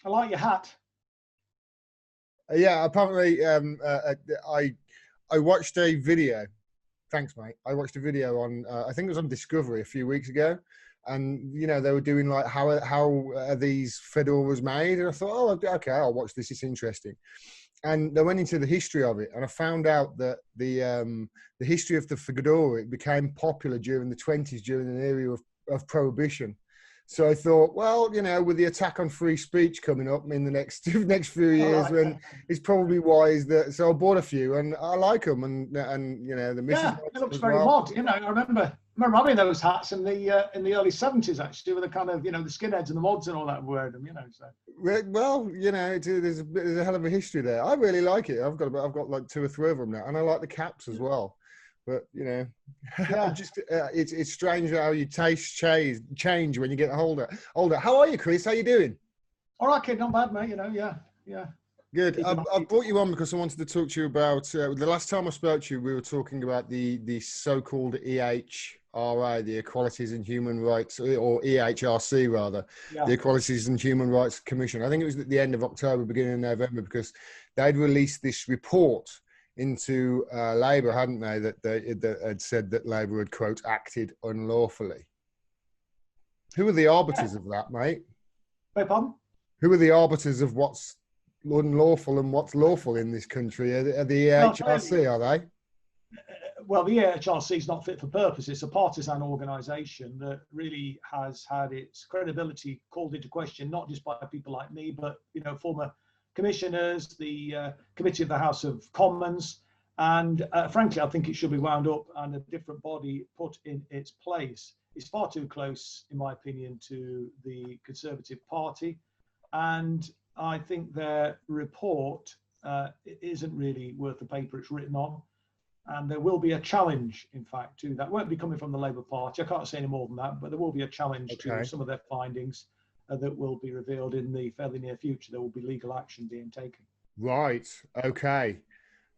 I like your hat. Yeah, apparently, I watched a video. Thanks, mate. I watched a video on, I think it was on Discovery a few weeks ago, and you know they were doing like how are these fedoras made, and I thought, oh, okay, I'll watch this. It's interesting. And they went into the history of it, and I found out that the history of the fedora, it became popular during the 20s during an era of prohibition. So I thought, well, you know, with the attack on free speech coming up in the next few years, when it's probably wise that. So I bought a few, and I like them, and you know the missus. Yeah, it looks very mod. You know, I remember having those hats in the early 70s actually, with the kind of, you know, the skinheads and the mods and all that wearing them. You know, so. Well, you know, there's a hell of a history there. I really like it. I've got like 2 or 3 of them now, and I like the caps as well. But you know, yeah. It's strange how your tastes change when you get older. How are you, Chris? How you doing? All right, kid, not bad, mate. You know, yeah. Good. I brought you on because I wanted to talk to you about the last time I spoke to you. We were talking about the so-called EHRA, the Equalities and Human Rights, or EHRC rather, the Equalities and Human Rights Commission. I think it was at the end of October, beginning of November, because they'd released this report into Labour, hadn't they, that had said that Labour had, quote, acted unlawfully. Who are the arbiters of that, mate? Wait, pardon? Who are the arbiters of what's unlawful and what's lawful in this country? Are the EHRC, are they? Well, the EHRC is not fit for purpose. It's a partisan organisation that really has had its credibility called into question, not just by people like me, but, you know, former commissioners, the committee of the House of Commons, and frankly, I think it should be wound up and a different body put in its place. It's far too close, in my opinion, to the Conservative Party, and I think their report isn't really worth the paper it's written on, and there will be a challenge, in fact, to that. It won't be coming from the Labour Party. I can't say any more than that, but there will be a challenge to some of their findings that will be revealed in the fairly near future. There will be legal action being taken. Right. Okay.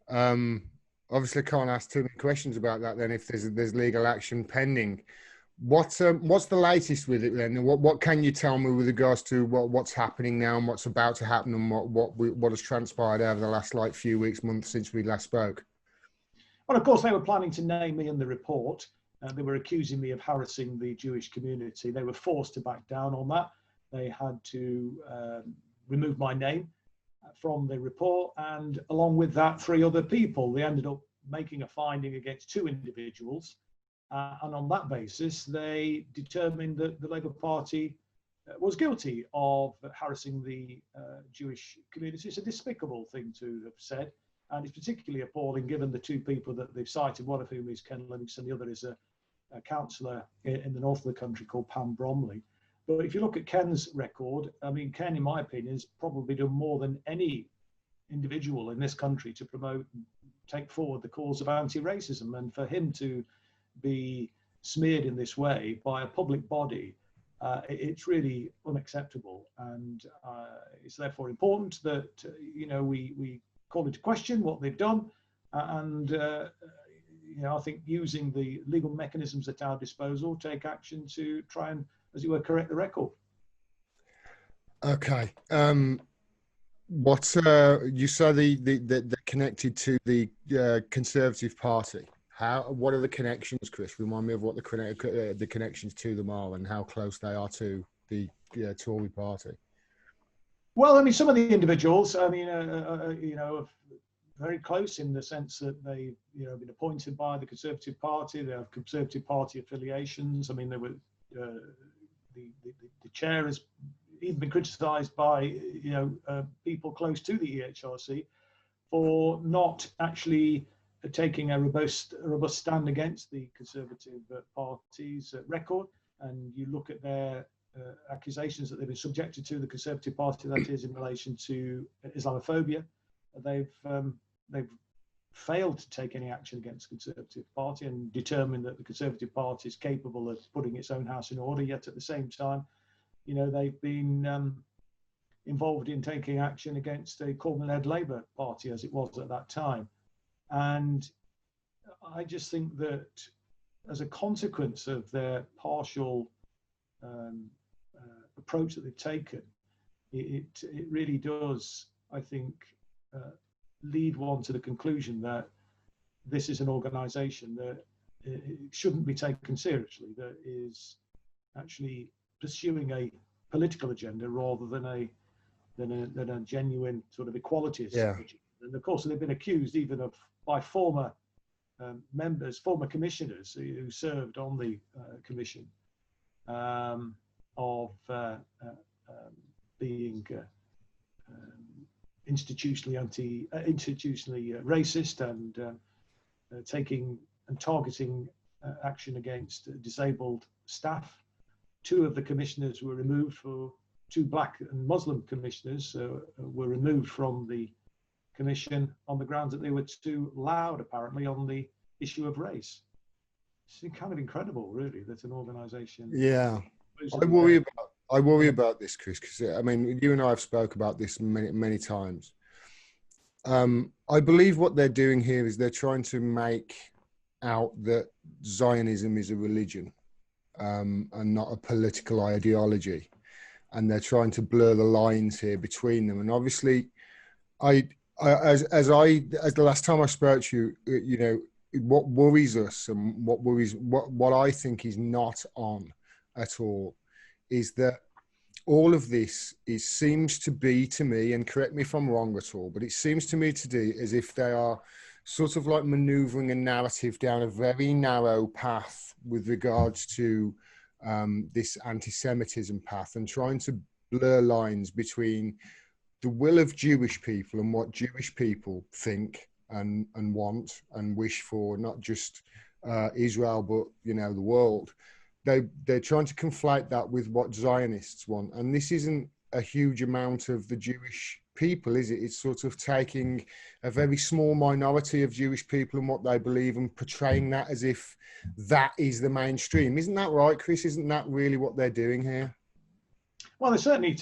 Obviously, can't ask too many questions about that then. If there's legal action pending, what's the latest with it then? What can you tell me with regards to what's happening now and what's about to happen and what has transpired over the last few weeks, months since we last spoke? Well, of course, they were planning to name me in the report. They were accusing me of harassing the Jewish community. They were forced to back down on that. They had to remove my name from the report, and along with that, 3 other people. They ended up making a finding against 2 individuals, and on that basis, they determined that the Labour Party was guilty of harassing the Jewish community. It's a despicable thing to have said, and it's particularly appalling given the 2 people that they've cited, one of whom is Ken Livingston, the other is a councillor in the north of the country called Pam Bromley. But if you look at Ken's record, I mean, Ken, in my opinion, has probably done more than any individual in this country to promote and take forward the cause of anti-racism. And for him to be smeared in this way by a public body, it's really unacceptable. And it's therefore important that, you know, we call into question what they've done. And, you know, I think using the legal mechanisms at our disposal, take action to try and, as it were, correct the record. Okay. What's you say they're connected to the Conservative Party? What are the connections, Chris? Remind me of what the connections to them are and how close they are to the Tory Party. Well, I mean, some of the individuals, I mean, you know, very close in the sense that they've, you know, been appointed by the Conservative Party. They have Conservative Party affiliations. I mean, they were the chair has even been criticised by, you know, people close to the EHRC for not actually taking a robust stand against the Conservative Party's record. And you look at their accusations that they've been subjected to, the Conservative Party, that is, in relation to Islamophobia. They've failed to take any action against the Conservative Party and determined that the Conservative Party is capable of putting its own house in order. Yet at the same time, you know, they've been involved in taking action against a Corbyn-led Labour Party, as it was at that time. And I just think that as a consequence of their partial approach that they've taken, it really does, I think, lead one to the conclusion that this is an organisation that it shouldn't be taken seriously, that is actually pursuing a political agenda rather than a genuine sort of equality agenda. And of course, they've been accused even of by former members, former commissioners who served on the commission, of being institutionally racist and taking and targeting action against disabled staff. Two of the commissioners were removed two black and Muslim commissioners were removed from the commission on the grounds that they were too loud, apparently, on the issue of race. It's kind of incredible, really, that an organisation. Yeah, I worry about this, Chris, because I mean, you and I have spoke about this many times. I believe what they're doing here is they're trying to make out that Zionism is a religion and not a political ideology, and they're trying to blur the lines here between them. And obviously, as the last time I spoke to you, you know, what worries us and what I think is not on at all is that all of this seems to be, to me, and correct me if I'm wrong at all, but it seems to me to be as if they are sort of like maneuvering a narrative down a very narrow path with regards to this anti-Semitism path, and trying to blur lines between the will of Jewish people and what Jewish people think and want and wish for, not just Israel, but, you know, the world. They're trying to conflate that with what Zionists want. And this isn't a huge amount of the Jewish people, is it? It's sort of taking a very small minority of Jewish people and what they believe and portraying that as if that is the mainstream. Isn't that right, Chris? Isn't that really what they're doing here? Well, they're certainly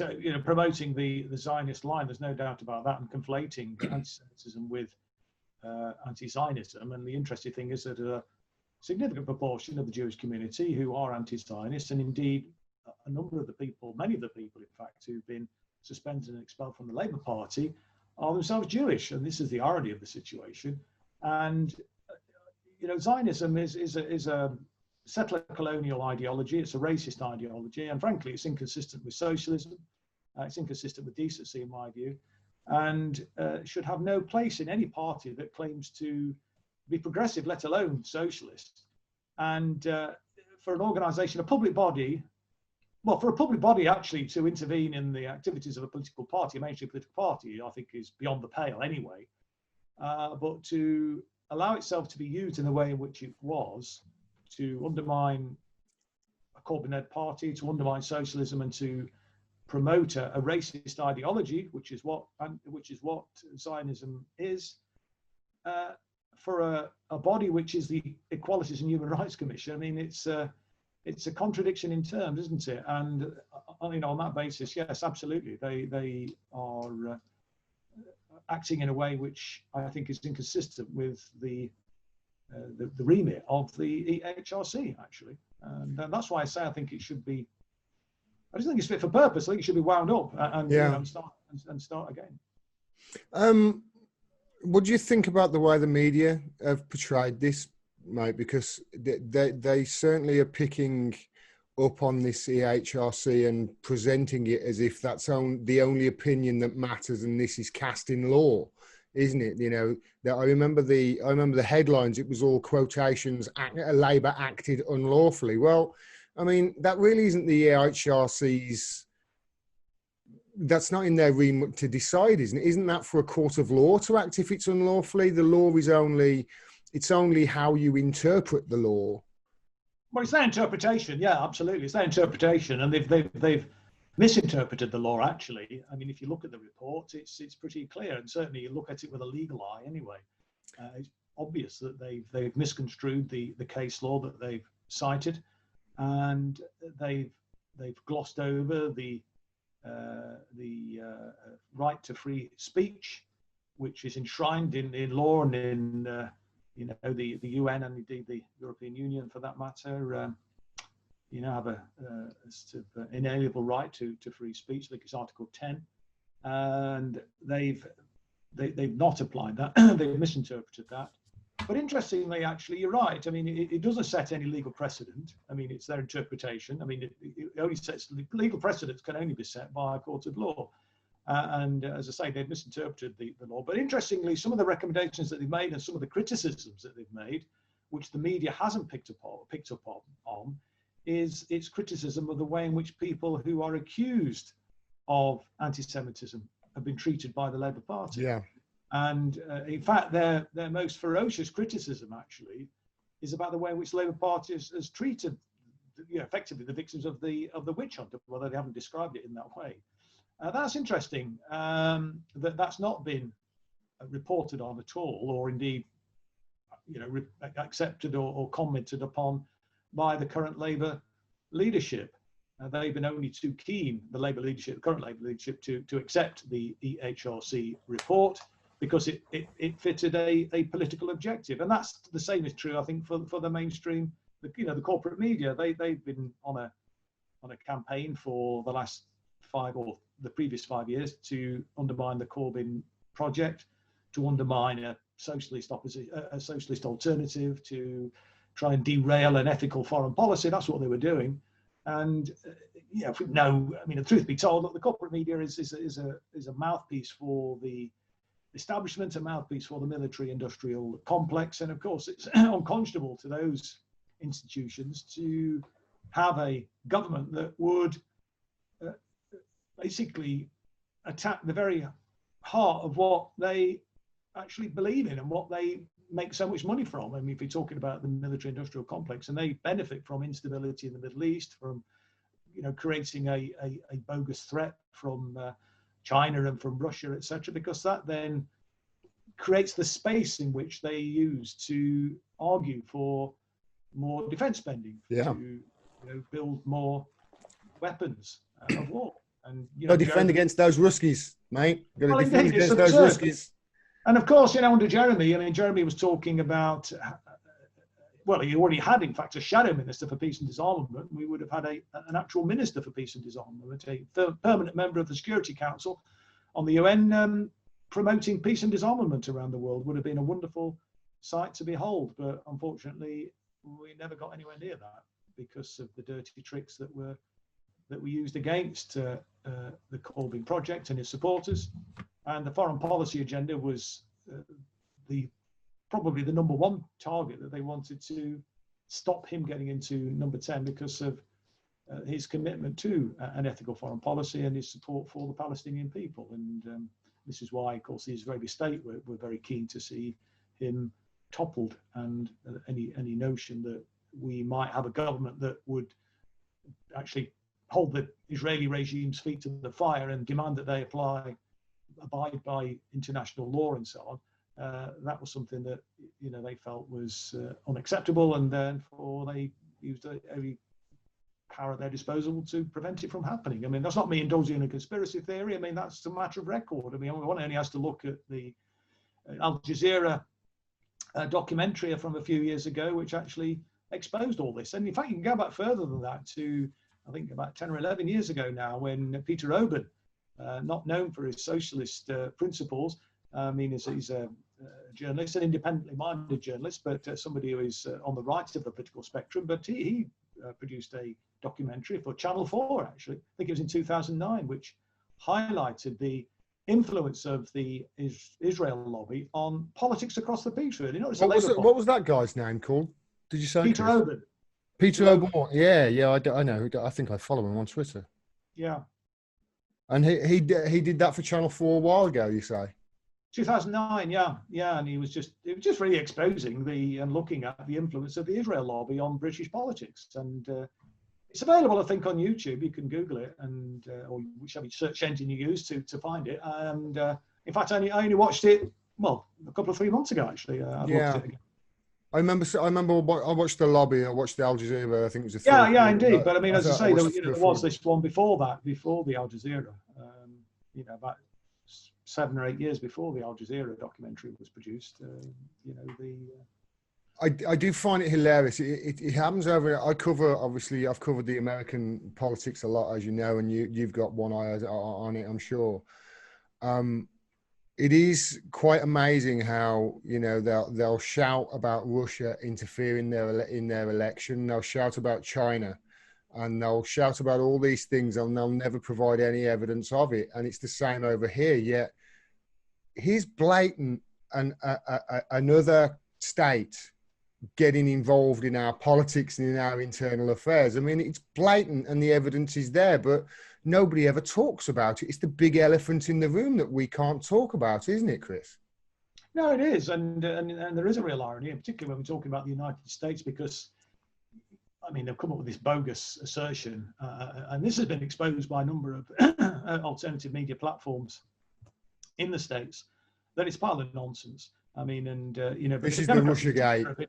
promoting the Zionist line. There's no doubt about that, and conflating anti-Semitism with anti-Zionism. And the interesting thing is that a significant proportion of the Jewish community who are anti-Zionist, and indeed a number of the people, many of the people, in fact, who've been suspended and expelled from the Labour Party, are themselves Jewish. And this is the irony of the situation. And Zionism is a settler colonial ideology. It's a racist ideology, and frankly, it's inconsistent with socialism. It's inconsistent with decency, in my view, and should have no place in any party that claims to be progressive, let alone socialist. And for an organisation, a public body, well, for a public body actually to intervene in the activities of a political party, a mainstream political party, I think is beyond the pale anyway. But to allow itself to be used in the way in which it was, to undermine a Corbyn-led party, to undermine socialism, and to promote a racist ideology, which is what Zionism is, for a body which is the Equalities and Human Rights Commission. I mean, it's a contradiction in terms, isn't it? And on that basis, yes, absolutely, they are acting in a way which I think is inconsistent with the remit of the EHRC, actually. And that's why I say I think it should be, I just think it's fit for purpose. I think it should be wound up and start again. What do you think about the way the media have portrayed this, mate? Because they certainly are picking up on this EHRC and presenting it as if that's the only opinion that matters, and this is cast in law, isn't it? You know, that I remember the headlines. It was all quotations. Labour acted unlawfully. Well, I mean, that really isn't the EHRC's. That's not in their remit to decide, isn't it? Isn't that for a court of law to act if it's unlawfully? The law is only how you interpret the law. Well, it's their interpretation. Yeah, absolutely, it's their interpretation, and they've misinterpreted the law. Actually, I mean, if you look at the report, it's pretty clear, and certainly you look at it with a legal eye. Anyway, it's obvious that they've misconstrued the case law that they've cited, and they've glossed over the right to free speech, which is enshrined in law and in the UN and indeed the European Union, for that matter. have a sort of inalienable right to free speech. I think it's Article 10, and they've not applied that. They've misinterpreted that. But interestingly, actually, you're right. I mean, it doesn't set any legal precedent. I mean, it's their interpretation. I mean, it only sets legal precedents can only be set by a court of law. And as I say, they've misinterpreted the law. But interestingly, some of the recommendations that they've made and some of the criticisms that they've made, which the media hasn't picked up on, is its criticism of the way in which people who are accused of anti-Semitism have been treated by the Labour Party. Yeah. And in fact, their most ferocious criticism actually is about the way in which the Labour Party has treated, effectively the victims of the witch hunt, although they haven't described it in that way. That's interesting. That's not been reported on at all, or indeed, accepted or commented upon by the current Labour leadership. They've been only too keen, the Labour leadership, the current Labour leadership, to accept the EHRC report because it fitted a political objective. And that's the same is true, I think, for the mainstream, the corporate media. They've been on a campaign for the last 5 or the previous 5 years to undermine the Corbyn project, to undermine a socialist alternative, to try and derail an ethical foreign policy. That's what they were doing. And if we know, I mean, the truth be told, that the corporate media is a mouthpiece for the establishment, a mouthpiece for the military-industrial complex, and of course, it's unconscionable to those institutions to have a government that would basically attack the very heart of what they actually believe in and what they make so much money from. I mean, if you're talking about the military-industrial complex, and they benefit from instability in the Middle East, from creating a bogus threat from China and from Russia, etc., because that then creates the space in which they use to argue for more defense spending, to build more weapons of war. And defend against those Ruskies, mate. Got to defend against those Ruskies. And of course, under Jeremy, I mean, Jeremy was talking about, well, he already had, in fact, a shadow minister for peace and disarmament. We would have had an actual minister for peace and disarmament, a permanent member of the Security Council on the UN, promoting peace and disarmament around the world. Would have been a wonderful sight to behold. But unfortunately, we never got anywhere near that because of the dirty tricks that were used against the Corbyn project and his supporters. And the foreign policy agenda was probably the number one target that they wanted to stop him getting into number 10 because of his commitment to an ethical foreign policy and his support for the Palestinian people. And this is why, of course, the Israeli state were very keen to see him toppled, and any notion that we might have a government that would actually hold the Israeli regime's feet to the fire and demand that they abide by international law and so on. That was something that they felt was unacceptable, and therefore they used every power at their disposal to prevent it from happening. I mean, that's not me indulging in a conspiracy theory. I mean, that's a matter of record. I mean, one only has to look at the Al Jazeera documentary from a few years ago, which actually exposed all this. And in fact, you can go back further than that to, I think, about 10 or 11 years ago now, when Peter Oben, not known for his socialist principles, I mean, he's a journalist, an independently minded journalist, but somebody who is on the right of the political spectrum. But he produced a documentary for Channel 4, actually. I think it was in 2009, which highlighted the influence of the Israel lobby on politics across the piece, really. What was that guy's name called? Did you say? Peter Oben. Peter Oben. Yeah, I know. I think I follow him on Twitter. Yeah. And he did that for Channel 4 a while ago, you say? 2009, yeah, and it was just really exposing and looking at the influence of the Israel lobby on British politics. And it's available, I think, on YouTube. You can Google it, and or whichever search engine you use to find it. And in fact, I only watched it a couple of 3 months ago, actually. I've watched it again. I remember I watched the lobby. I watched the Al Jazeera. I think it was yeah, indeed. But I mean, as I say, there was this one before the Al Jazeera. About 7 or 8 years before the Al Jazeera documentary was produced. I do find it hilarious. It happens over. I've covered the American politics a lot, as you know, and you've got one eye on it, I'm sure. It is quite amazing how, you know, they'll shout about Russia interfering in their election. They'll shout about China, and they'll shout about all these things, and they'll never provide any evidence of it. And it's the same over here. Yet here's blatant and another state getting involved in our politics and in our internal affairs. I mean, it's blatant and the evidence is there, but nobody ever talks about it. It's the big elephant in the room that we can't talk about, isn't it, Chris? No, it is. And there is a real irony, in particular when we're talking about the United States, because, I mean, they've come up with this bogus assertion, and this has been exposed by a number of alternative media platforms in the States, that it's part of the nonsense. I mean, and, you know... This is the Russiagate.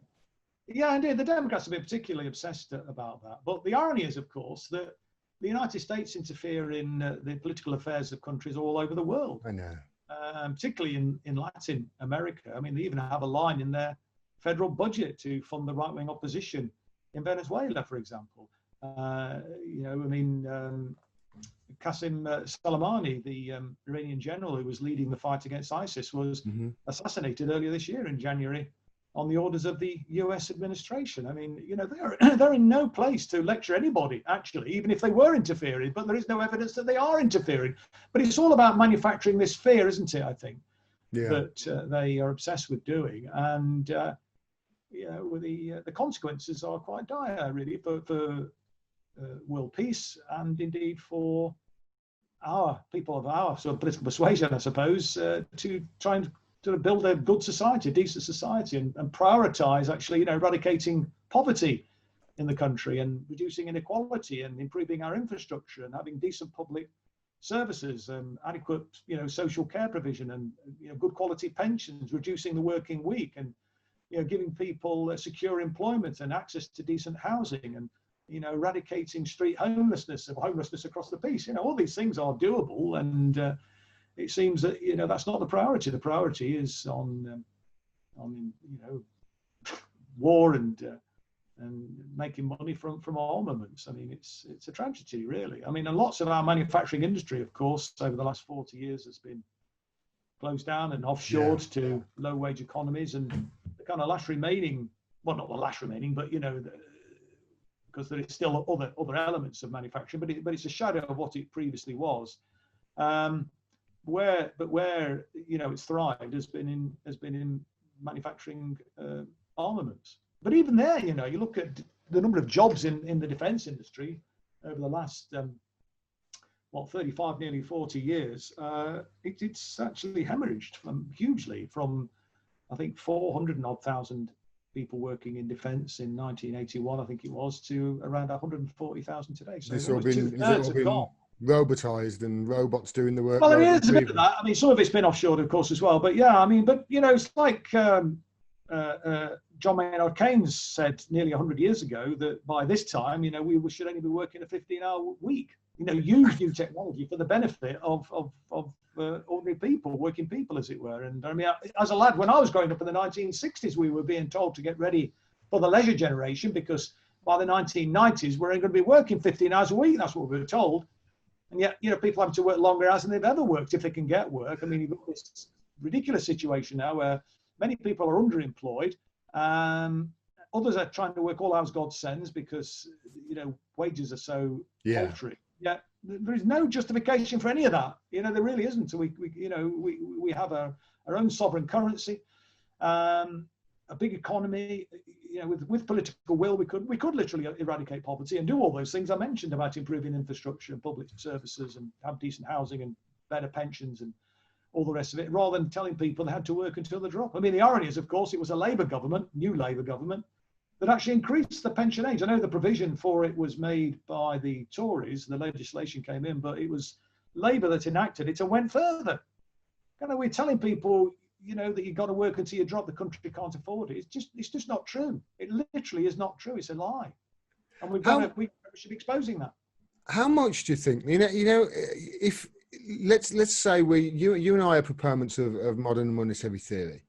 Yeah, indeed. The Democrats have been particularly obsessed about that. But the irony is, of course, that the United States interfere in the political affairs of countries all over the world. I know. Particularly in Latin America. I mean, they even have a line in their federal budget to fund the right-wing opposition in Venezuela, for example. You know, I mean, Qasem Soleimani, the Iranian general who was leading the fight against ISIS, was assassinated earlier this year in January on the orders of the US administration. I mean, you know, they're in no place to lecture anybody, actually, even if they were interfering, but there is no evidence that they are interfering. But it's all about manufacturing this fear, isn't it, I think, that they are obsessed with doing. And, you know, the consequences are quite dire, really, for world peace and indeed for our people of our sort of political persuasion, I suppose, to try and to build a good society, a decent society, and prioritize actually, you know, eradicating poverty in the country and reducing inequality and improving our infrastructure and having decent public services and adequate, you know, social care provision and, you know, good quality pensions, reducing the working week and, you know, giving people secure employment and access to decent housing and, you know, eradicating street homelessness across the piece. You know, all these things are doable, and it seems that, you know, that's not the priority. The priority is on you know, war and making money from armaments. I mean, it's a tragedy, really. I mean, and lots of our manufacturing industry, of course, over the last 40 years has been closed down and offshored to low-wage economies, and the kind of last remaining, well, not the last remaining, but, you know, because there is still other elements of manufacturing, but it's a shadow of what it previously was. Where you know it's thrived has been in manufacturing armaments. But even there, you know, you look at the number of jobs in the defence industry over the last 35, nearly 40 years. It's actually hemorrhaged hugely from, I think, 400,000 people working in defence in 1981, I think it was, to around 140,000 today. So it's all been robotized and robots doing the work. Well, there is a bit of that. I mean, some of it's been offshored, of course, as well. But yeah, I mean, but, you know, it's like John Maynard Keynes said nearly 100 years ago that by this time, you know, we should only be working a 15-hour week. You know, use new technology for the benefit of ordinary people, working people, as it were. And I mean, as a lad, when I was growing up in the 1960s, we were being told to get ready for the leisure generation because by the 1990s, we're going to be working 15 hours a week. That's what we were told. And yet, you know, people have to work longer hours than they've ever worked if they can get work. I mean, you've got this ridiculous situation now where many people are underemployed. Others are trying to work all hours God sends because, you know, wages are so paltry. Yeah, there is no justification for any of that. You know, there really isn't. So we have our own sovereign currency, a big economy. You know, with political will, we could literally eradicate poverty and do all those things I mentioned about improving infrastructure and public services and have decent housing and better pensions and all the rest of it, rather than telling people they had to work until the drop. I mean, the irony is, of course, it was a Labour government, new Labour government, that actually increased the pension age. I know the provision for it was made by the Tories, the legislation came in, but it was Labour that enacted it and went further. You know, we're telling people, you know, that you've got to work until you drop, the country can't afford it. It's just not true. It literally is not true. It's a lie. And we should be exposing that. How much do you think, you know, if let's say you and I are proponents of modern monetary theory,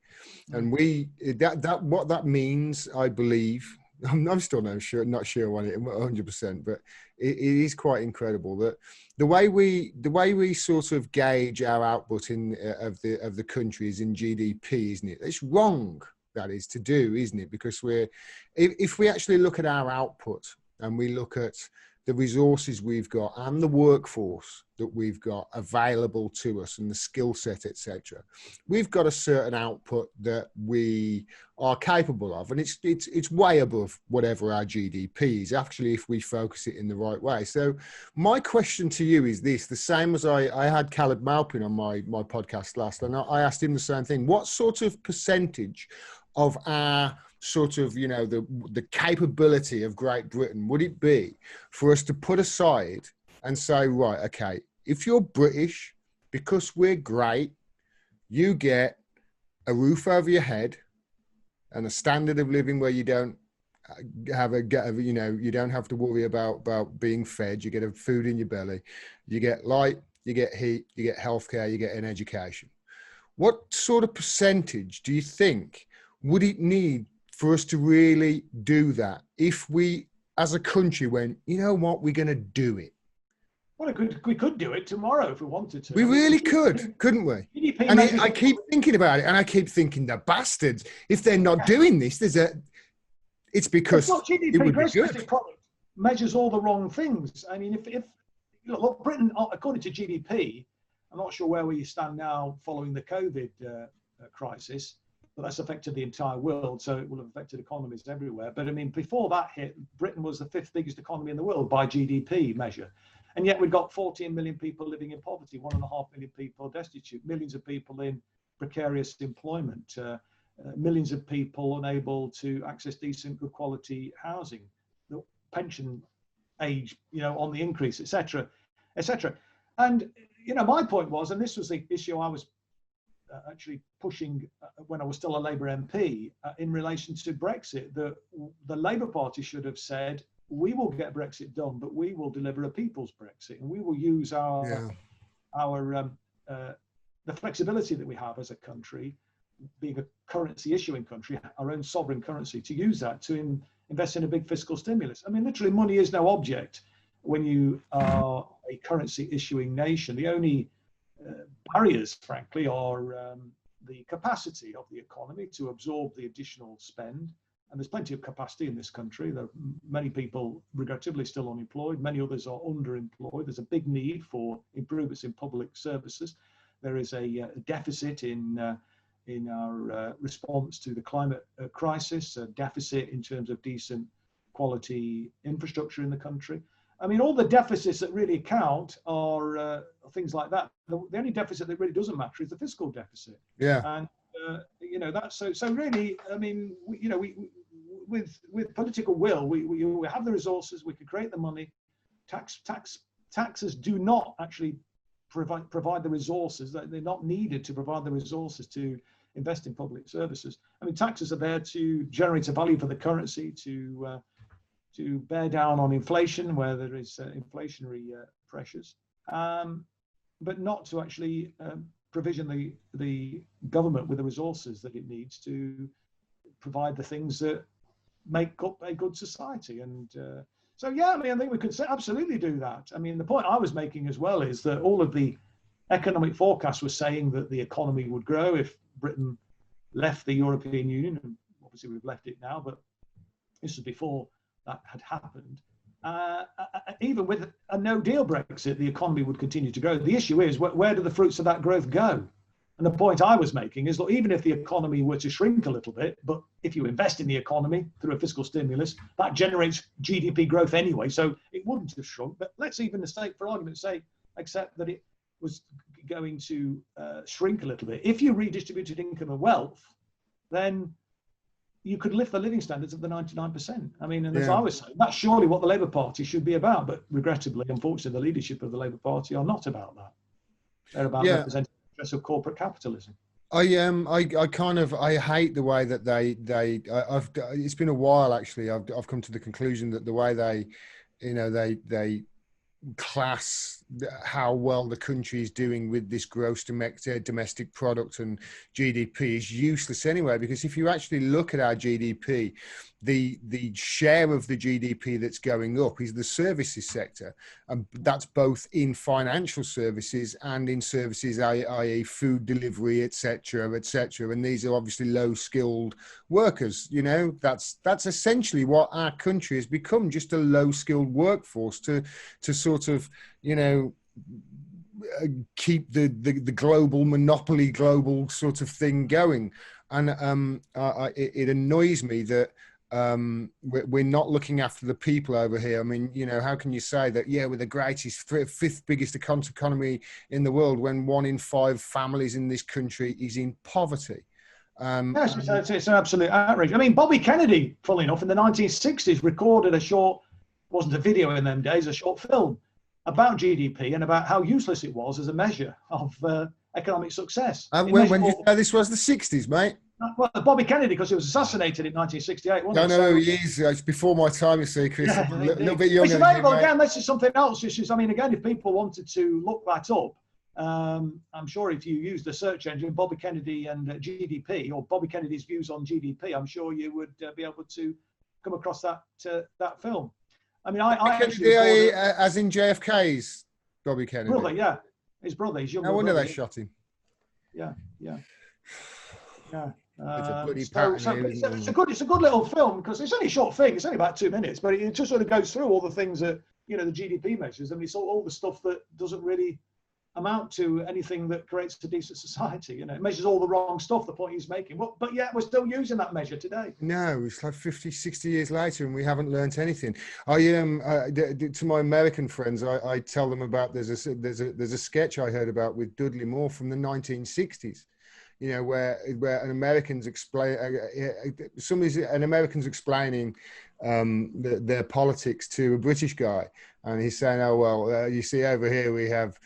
And what that means, I believe, I'm still not sure on it 100%, but it is quite incredible that the way we sort of gauge our output of the country is in GDP, isn't it? It's wrong, that is, to do, isn't it? Because if we actually look at our output and we look at the resources we've got and the workforce that we've got available to us and the skill set, etc., we've got a certain output that we are capable of, and it's way above whatever our GDP is, actually, if we focus it in the right way. So my question to you is this, the same as I had Caleb Malpin on my podcast last, and I asked him the same thing. What sort of percentage of our sort of, the capability of Great Britain would it be for us to put aside and say, right, okay, if you're British, because we're great, you get a roof over your head and a standard of living where you don't have you don't have to worry about being fed. You get a food in your belly, you get light, you get heat, you get healthcare, you get an education. What sort of percentage do you think would it need for us to really do that if we, as a country, went, you know what, we're going to do it? Well, we could do it tomorrow if we wanted to. We really could, couldn't we? And I keep thinking about it, and I keep thinking, the bastards, if they're not doing this, it's because GDP, it would be gross good. domestic product, measures all the wrong things. I mean, if look, Britain, according to GDP, I'm not sure where we stand now following the COVID crisis, but that's affected the entire world, so it will have affected economies everywhere. But I mean, before that hit, Britain was the 5th biggest economy in the world by GDP measure. And yet we've got 14 million people living in poverty, 1.5 million people destitute, millions of people in precarious employment, millions of people unable to access decent, good quality housing, the pension age, on the increase, etc., etc. And, my point was, and this was the issue I was actually pushing when I was still a Labour MP in relation to Brexit, that the Labour Party should have said, we will get Brexit done, but we will deliver a people's Brexit, and we will use the flexibility that we have as a country, being a currency issuing country, our own sovereign currency, to use that to invest in a big fiscal stimulus. I mean, literally, money is no object when you are a currency issuing nation. The only barriers, frankly, are the capacity of the economy to absorb the additional spend. And there's plenty of capacity in this country. There are many people, regrettably, still unemployed. Many others are underemployed. There's a big need for improvements in public services. There is a deficit in our response to the climate crisis, a deficit in terms of decent quality infrastructure in the country. I mean, all the deficits that really count are things like that. The only deficit that really doesn't matter is the fiscal deficit. Yeah. And that's so really. I mean, with political will, we have the resources. We can create the money. Taxes do not actually provide the resources that they're not needed to provide the resources to invest in public services. I mean, taxes are there to generate a value for the currency, to bear down on inflation where there is inflationary pressures, but not to actually provision the government with the resources that it needs to provide the things that make up a good society. And so, yeah, I mean, I think we could absolutely do that. I mean, the point I was making as well is that all of the economic forecasts were saying that the economy would grow if Britain left the European Union. And obviously, we've left it now, but this was before that had happened. Even with a no-deal Brexit, the economy would continue to grow. The issue is, where do the fruits of that growth go? And the point I was making is, look, even if the economy were to shrink a little bit, but if you invest in the economy through a fiscal stimulus, that generates GDP growth anyway, so it wouldn't have shrunk. But let's even, for argument's sake, accept that it was going to shrink a little bit. If you redistributed income and wealth, then you could lift the living standards of the 99%. I mean, and as I was saying, that's surely what the Labour Party should be about. But regrettably, unfortunately, the leadership of the Labour Party are not about that. They're about representing the interests of corporate capitalism. I hate the way that it's been a while actually. I've come to the conclusion that the way they class how well the country is doing with this gross domestic product and GDP is useless anyway, because if you actually look at our GDP, the share of the GDP that's going up is the services sector, and that's both in financial services and in services, i.e. food delivery, etc., and these are obviously low skilled workers. You know, that's essentially what our country has become, just a low skilled workforce to sort of, you know, keep the global monopoly, global sort of thing going. And it annoys me that we're not looking after the people over here. I mean, you know, how can you say that, yeah, we're the greatest, fifth biggest economy in the world when 1 in 5 families in this country is in poverty? Yes, it's an absolute outrage. I mean, Bobby Kennedy, funnily enough, in the 1960s, recorded a short, wasn't a video in them days, a short film about GDP and about how useless it was as a measure of economic success. When did you say this was the 60s, mate? Well, Bobby Kennedy, because he was assassinated in 1968. I know who he is. It's before my time, you see, Chris. Yeah, a little bit younger. It's available again. This is something else. I mean, again, if people wanted to look that up, I'm sure if you use the search engine Bobby Kennedy and GDP, or Bobby Kennedy's views on GDP, I'm sure you would be able to come across that film. I mean, I actually as in JFK's Bobby Kennedy. Brother, yeah, his brother. His younger no wonder brother. They shot him. Yeah. It's a bloody it's a good little film, because it's only a short thing. It's only about 2 minutes, but it just sort of goes through all the things that, you know, the GDP measures. I mean, it's all the stuff that doesn't really amount to anything that creates a decent society. You know, it measures all the wrong stuff, the point he's making. But yet we're still using that measure today. No, it's like 50, 60 years later and we haven't learnt anything. To my American friends, I tell them about there's a sketch I heard about with Dudley Moore from the 1960s. You know, where an American's explaining their politics to a British guy, and he's saying, "Oh well, you see over here we have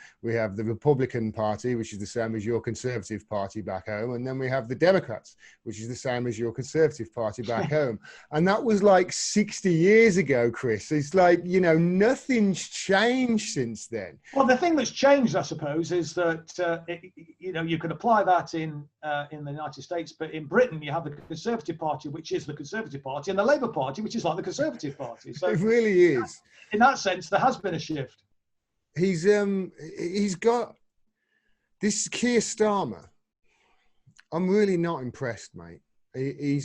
the Republican Party, which is the same as your Conservative Party back home, and then we have the Democrats, which is the same as your Conservative Party back home." And that was like 60 years ago, Chris. It's like, you know, nothing's changed since then. Well, the thing that's changed, I suppose, is that you know, you can apply that in the United States, but in Britain you have the Conservative Party, which is the Conservative Party, and the Labour Party, which is like the Conservative Party. So it really is. In that sense, there has been a shift. He's got this Keir Starmer. I'm really not impressed, mate. He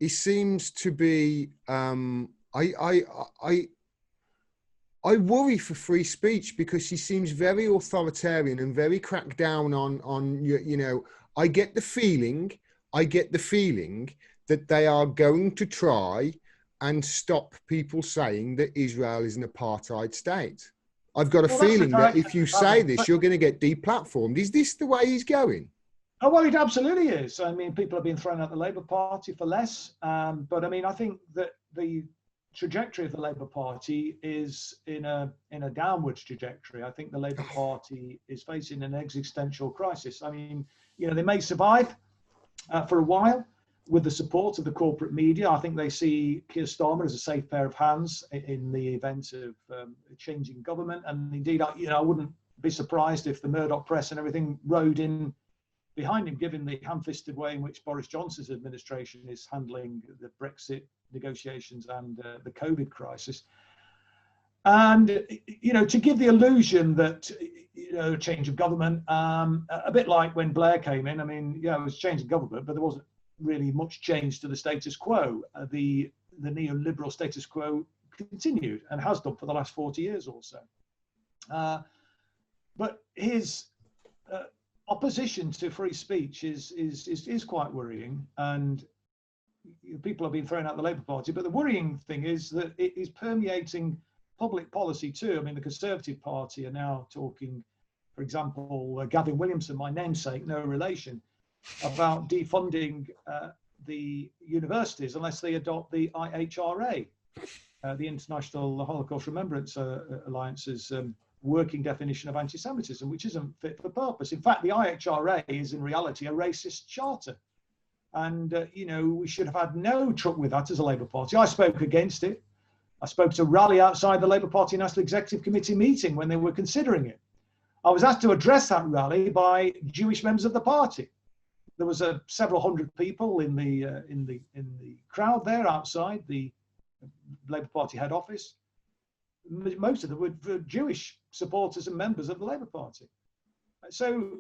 seems to be. I worry for free speech, because he seems very authoritarian and very cracked down on you know. I get the feeling that they are going to try and stop people saying that Israel is an apartheid state. I've got a feeling that if you say this, you're going to get deplatformed. Is this the way he's going? Oh, well, it absolutely is. I mean, people have been thrown out the Labour Party for less. But I mean, I think that the trajectory of the Labour Party is in a downwards trajectory. I think the Labour Party is facing an existential crisis. I mean, you know, they may survive for a while with the support of the corporate media. I think they see Keir Starmer as a safe pair of hands in the event of changing government. And indeed, I wouldn't be surprised if the Murdoch press and everything rode in behind him, given the ham-fisted way in which Boris Johnson's administration is handling the Brexit negotiations and the COVID crisis. And, you know, to give the illusion that, you know, change of government, a bit like when Blair came in. I mean, yeah, it was change of government, but there wasn't really much change to the status quo. The neoliberal status quo continued and has done for the last 40 years or so. But his opposition to free speech is quite worrying, and people have been thrown out the Labour Party. But the worrying thing is that it is permeating public policy too. I mean, the Conservative Party are now talking, for example, Gavin Williamson, my namesake, no relation, about defunding the universities unless they adopt the IHRA, the International Holocaust Remembrance Alliance's working definition of anti-Semitism, which isn't fit for purpose. In fact, the IHRA is in reality a racist charter. And, you know, we should have had no truck with that as a Labour Party. I spoke against it. I spoke to a rally outside the Labour Party National Executive Committee meeting when they were considering it. I was asked to address that rally by Jewish members of the party. There was several hundred people in the crowd there outside the Labour Party head office. Most of them were Jewish supporters and members of the Labour Party. So,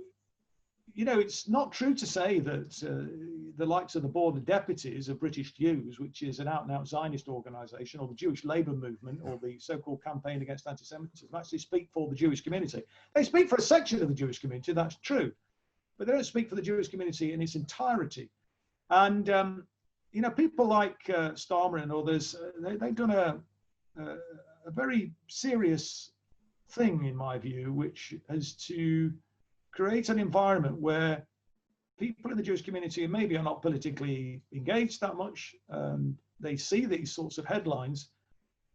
you know, it's not true to say that the likes of the Board of Deputies of British Jews, which is an out-and-out Zionist organisation, or the Jewish Labour Movement, or the so-called Campaign Against Anti-Semitism, actually speak for the Jewish community. They speak for a section of the Jewish community, that's true, but they don't speak for the Jewish community in its entirety. And, you know, people like Starmer and others, they've done a very serious thing, in my view, which is to create an environment where people in the Jewish community maybe are not politically engaged that much. They see these sorts of headlines,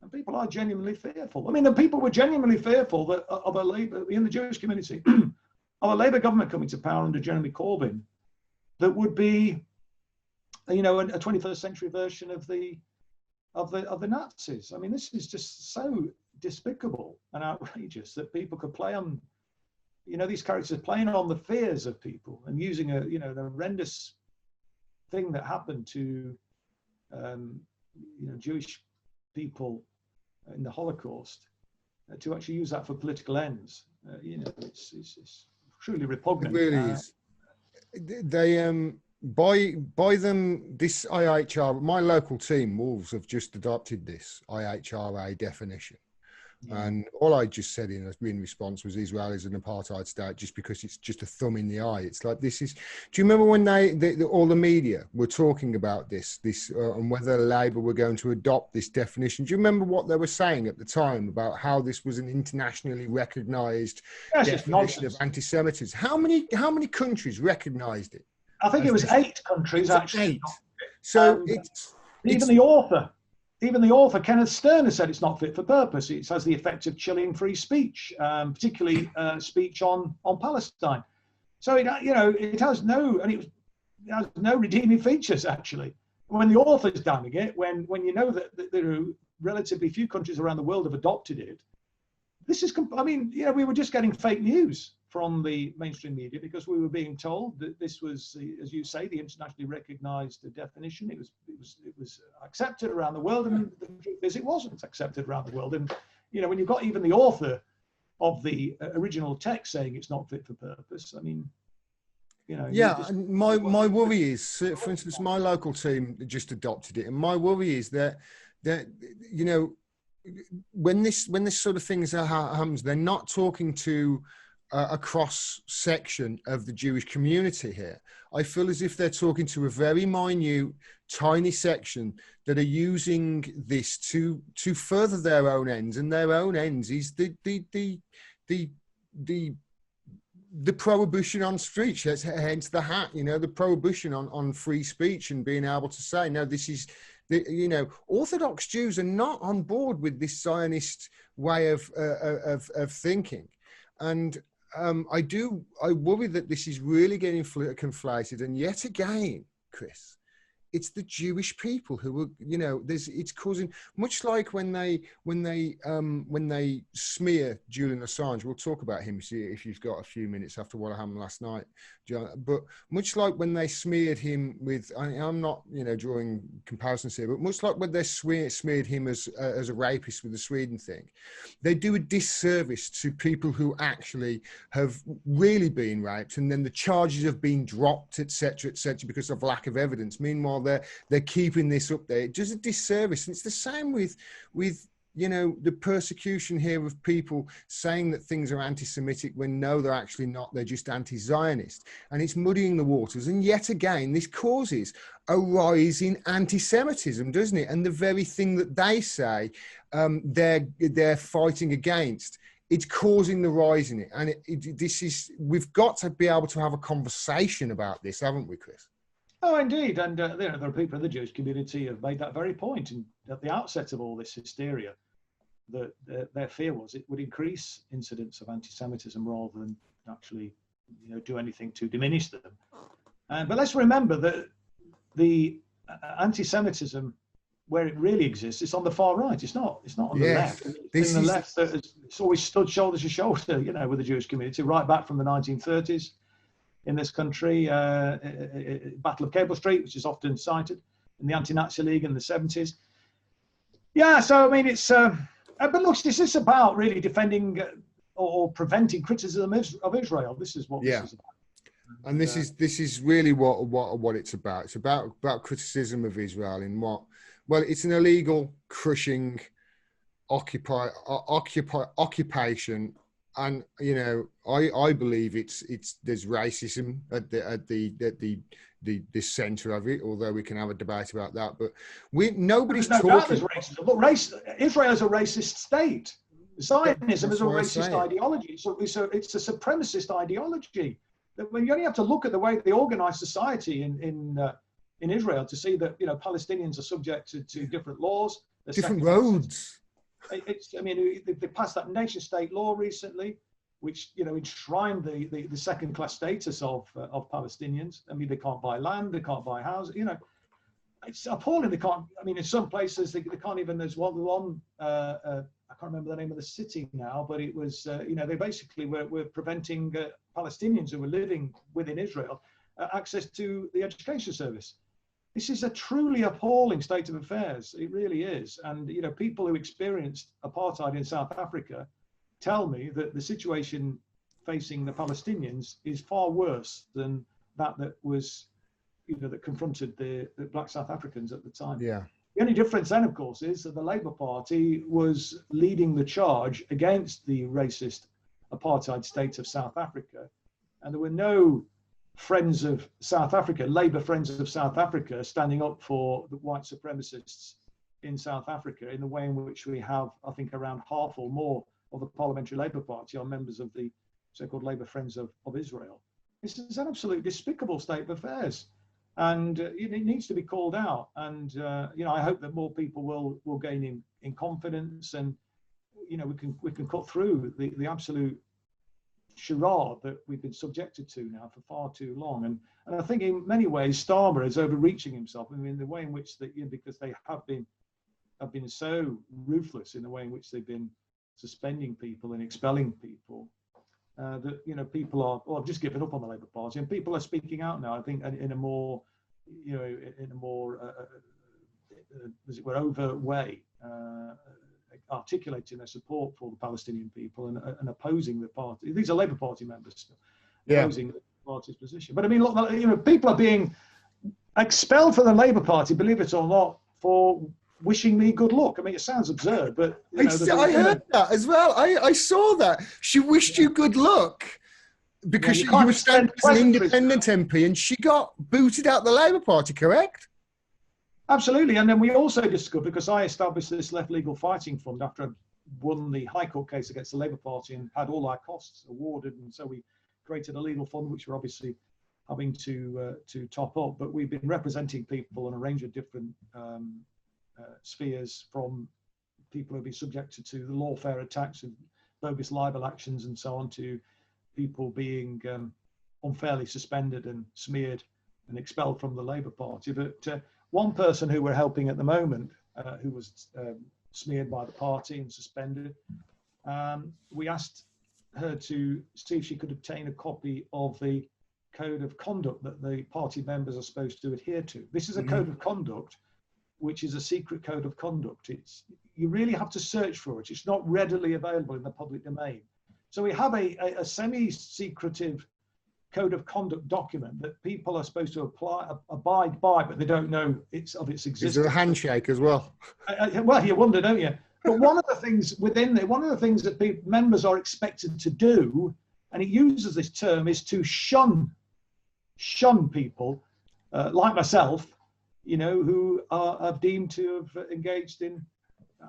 and people are genuinely fearful. I mean, the people were genuinely fearful that of a Labour in the Jewish community, of a Labour government coming to power under Jeremy Corbyn, that would be, you know, a 21st century version of the Nazis. I mean, this is just so despicable and outrageous that people could play on, you know, these characters playing on the fears of people and using the horrendous thing that happened to, Jewish people in the Holocaust to actually use that for political ends. It's truly repugnant. It really is. They by them, this IHRA, my local team, Wolves, have just adopted this IHRA definition. And all I just said in response was Israel is an apartheid state just because it's just a thumb in the eye. It's like, this is, do you remember when all the media were talking about this and whether Labour were going to adopt this definition? Do you remember what they were saying at the time about how this was an internationally recognised definition of anti-Semitism? How many countries recognised it? I think it was 8 countries, actually. 8. So Even the author, Kenneth Stern, has said it's not fit for purpose. It has the effect of chilling free speech, particularly speech on Palestine. So it has no redeeming features, actually. When the author's damning it, when you know that there are relatively few countries around the world have adopted it, this is, we were just getting fake news from the mainstream media because we were being told that this was, as you say, the internationally recognised definition. It was accepted around the world, and the truth is it wasn't accepted around the world. And when you've got even the author of the original text saying it's not fit for purpose, I mean, and my worry is, for instance, my local team just adopted it, and my worry is that when this sort of things happens, they're not talking to a cross section of the Jewish community here. I feel as if they're talking to a very minute, tiny section that are using this to further their own ends, and their own ends is the prohibition on speech. Hence the hat, the prohibition on free speech and being able to say, no, this is. Orthodox Jews are not on board with this Zionist way of thinking, and I worry that this is really getting conflated. And yet again, Chris, it's the Jewish people who are, it's causing, much like when they smear Julian Assange. We'll talk about him if you've got a few minutes after what happened last night, John. But much like when they smeared him with, I'm not drawing comparisons here, but much like when they smeared him as a rapist with the Sweden thing, they do a disservice to people who actually have really been raped, and then the charges have been dropped, etc., because of lack of evidence. Meanwhile, they're keeping this up there. It does a disservice. And it's the same with the persecution here of people saying that things are anti-Semitic when no, they're actually not. They're just anti-Zionist. And it's muddying the waters. And yet again, this causes a rise in anti-Semitism, doesn't it? And the very thing that they say they're fighting against, it's causing the rise in it. And we've got to be able to have a conversation about this, haven't we, Chris? Oh, indeed. And there are people in the Jewish community who have made that very point. And at the outset of all this hysteria, that their fear was it would increase incidents of anti-Semitism rather than actually do anything to diminish them. But let's remember that the anti-Semitism where it really exists, it's on the far right. It's not on the Yes, left. It's in the left that it's always stood shoulder to shoulder, you know, with the Jewish community, right back from the 1930s in this country. Battle of Cable Street, which is often cited, in the Anti-Nazi League in the 70s. Yeah, so I mean, it's but look, this is about really defending or preventing criticism of Israel. This is what this is about. And this is really what it's about. It's about criticism of Israel in what, well, it's an illegal, crushing occupation, and you know, I believe there's racism at the centre of it. Although we can have a debate about that, but nobody's talking. There's racism. Look, Israel is a racist state. Zionism is a racist ideology. It's a supremacist ideology. When you only have to look at the way they organise society in Israel to see that, you know, Palestinians are subject to different laws, different roads. I mean, they passed that nation-state law recently, which, you know, enshrined the second-class status of Palestinians. I mean, they can't buy land, they can't buy houses. You know, it's appalling. They can't. I mean, in some places they can't even. There's one. I can't remember the name of the city now, but it was, you know, they basically were preventing Palestinians who were living within Israel access to the education service. This is a truly appalling state of affairs. It really is. And, you know, people who experienced apartheid in South Africa tell me that the situation facing the Palestinians is far worse than that was, you know, that confronted the black South Africans at the time. Yeah. The only difference then, of course, is that the Labour Party was leading the charge against the racist apartheid state of South Africa. And there were no friends of South Africa, Labour friends of South Africa, standing up for the white supremacists in South Africa in the way in which we have, I think, around half or more of the Parliamentary Labour Party are members of the so-called Labour Friends of Israel. This is an absolutely despicable state of affairs. And it needs to be called out. And you know, I hope that more people will gain in confidence, and you know, we can cut through the absolute charade that we've been subjected to now for far too long. And I think in many ways Starmer is overreaching himself. I mean, the way in which you know, because they have been so ruthless in the way in which they've been suspending people and expelling people. That, you know, people are, well, I've just given up on the Labour Party, and people are speaking out now, I think, in a more, you know, in a more, as it were, overt way, articulating their support for the Palestinian people and opposing the party. These are Labour Party members opposing the party's position. But I mean, look, you know, people are being expelled from the Labour Party, believe it or not, for wishing me good luck. I mean, it sounds absurd, but you know, I heard that as well. I saw that. She wished you good luck because you were standing as an independent MP, and she got booted out the Labour Party, correct? Absolutely. And then we also discovered, because I established this Left Legal Fighting Fund after I won the High Court case against the Labour Party and had all our costs awarded, and so we created a legal fund, which we're obviously having to top up. But we've been representing people on a range of different spheres, from people who've been subjected to the lawfare attacks and bogus libel actions and so on, to people being unfairly suspended and smeared and expelled from the Labour Party. But one person who we're helping at the moment, who was smeared by the party and suspended, we asked her to see if she could obtain a copy of the code of conduct that the party members are supposed to adhere to. This is a code of conduct which is a secret code of conduct. You really have to search for it. It's not readily available in the public domain. So we have a semi-secretive code of conduct document that people are supposed to abide by, but they don't know its existence. Is there a handshake as well? Well, you wonder, don't you? But one of the things one of the things that members are expected to do, and it uses this term, is to shun people like myself, you know, who are deemed to have engaged in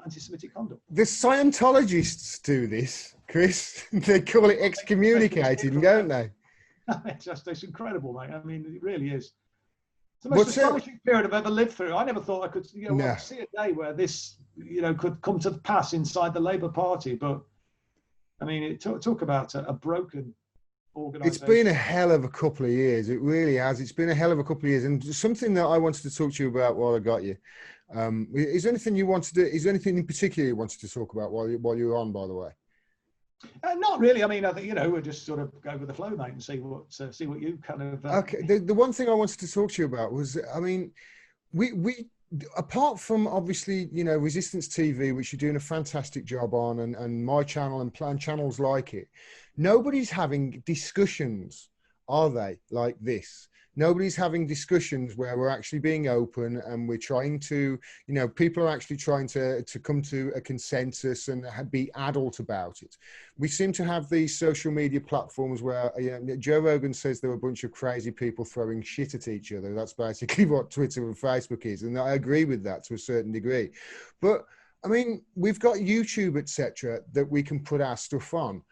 anti-Semitic conduct. The Scientologists do this, Chris. They call it excommunicating, don't they? It's incredible, mate. I mean, it really is. It's the most astonishing period I've ever lived through. I never thought I could, you know, see a day where this, you know, could come to pass inside the Labour Party. But I mean, talk about a broken organisation. It's been a hell of a couple of years. It really has. It's been a hell of a couple of years. And something that I wanted to talk to you about while I got you Is there anything you wanted to? Is there anything in particular you wanted to talk about while you were on? By the way. Not really. I mean, I think we'll just sort of go with the flow, mate, and see what you kind of. Okay. The one thing I wanted to talk to you about was, I mean, we apart from obviously Resistance TV, which you're doing a fantastic job on, and my channel and plan channels like it, nobody's having discussions, are they, like this? Nobody's having discussions where we're actually being open and we're trying to, people are actually trying to come to a consensus and be adult about it. We seem to have these social media platforms where Joe Rogan says there are a bunch of crazy people throwing shit at each other. That's basically what Twitter and Facebook is. And I agree with that to a certain degree. But I mean, we've got YouTube, etc., that we can put our stuff on.